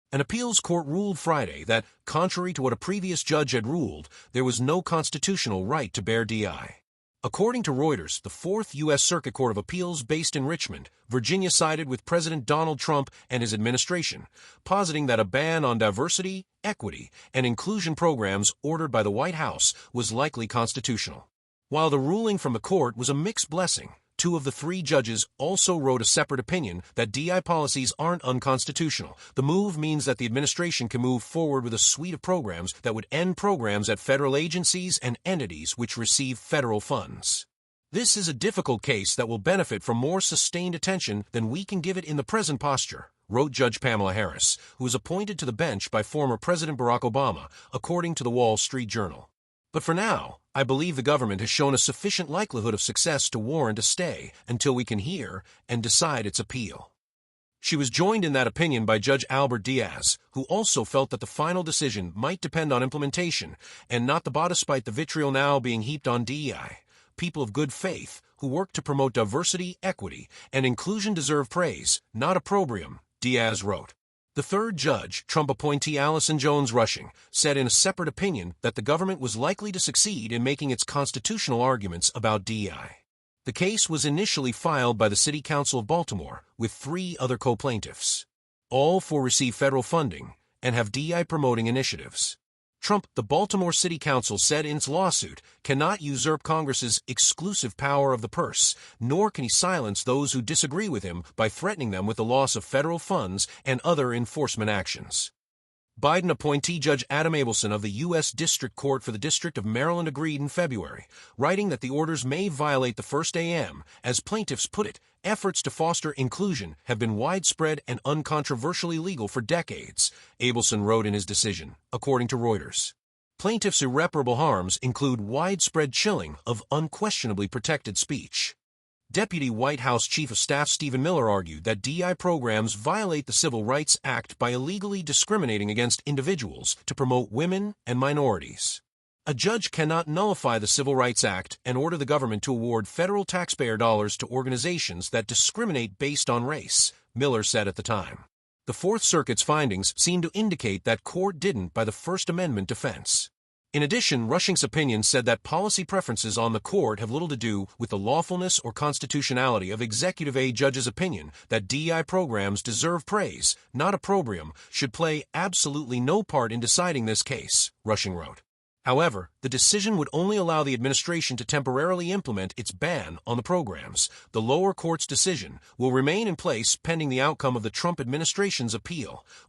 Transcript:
An appeals court ruled Friday that, contrary to what a previous judge had ruled, there was no constitutional right to bear DI. According to Reuters, the Fourth U.S. Circuit Court of Appeals based in Richmond, Virginia sided with President Donald Trump and his administration, positing that a ban on diversity, equity, and inclusion programs ordered by the White House was likely constitutional. While the ruling from the court was a mixed blessing, two of the three judges also wrote a separate opinion that DI policies aren't unconstitutional. The move means that the administration can move forward with a suite of programs that would end programs at federal agencies and entities which receive federal funds. This is a difficult case that will benefit from more sustained attention than we can give it in the present posture, wrote Judge Pamela Harris, who was appointed to the bench by former President Barack Obama, according to the Wall Street Journal. But for now, I believe the government has shown a sufficient likelihood of success to warrant a stay until we can hear and decide its appeal. She was joined in that opinion by Judge Albert Diaz, who also felt that the final decision might depend on implementation and not the despite the vitriol now being heaped on DEI. People of good faith who work to promote diversity, equity, and inclusion deserve praise, not opprobrium, Diaz wrote. The third judge, Trump appointee Allison Jones Rushing, said in a separate opinion that the government was likely to succeed in making its constitutional arguments about DEI. The case was initially filed by the City Council of Baltimore with three other co-plaintiffs. All four receive federal funding and have DEI-promoting initiatives. Trump, the Baltimore City Council said in its lawsuit, cannot usurp Congress's exclusive power of the purse, nor can he silence those who disagree with him by threatening them with the loss of federal funds and other enforcement actions. Biden appointee Judge Adam Abelson of the U.S. District Court for the District of Maryland agreed in February, writing that the orders may violate the First AM. As plaintiffs put it, efforts to foster inclusion have been widespread and uncontroversially legal for decades, Abelson wrote in his decision, according to Reuters. Plaintiffs' irreparable harms include widespread chilling of unquestionably protected speech. Deputy White House Chief of Staff Stephen Miller argued that DEI programs violate the Civil Rights Act by illegally discriminating against individuals to promote women and minorities. A judge cannot nullify the Civil Rights Act and order the government to award federal taxpayer dollars to organizations that discriminate based on race, Miller said at the time. The Fourth Circuit's findings seem to indicate that court didn't buy the First Amendment defense. In addition, Rushing's opinion said that policy preferences on the court have little to do with the lawfulness or constitutionality of Executive A judge's opinion that DEI programs deserve praise, not opprobrium, should play absolutely no part in deciding this case, Rushing wrote. However, the decision would only allow the administration to temporarily implement its ban on the programs. The lower court's decision will remain in place pending the outcome of the Trump administration's appeal,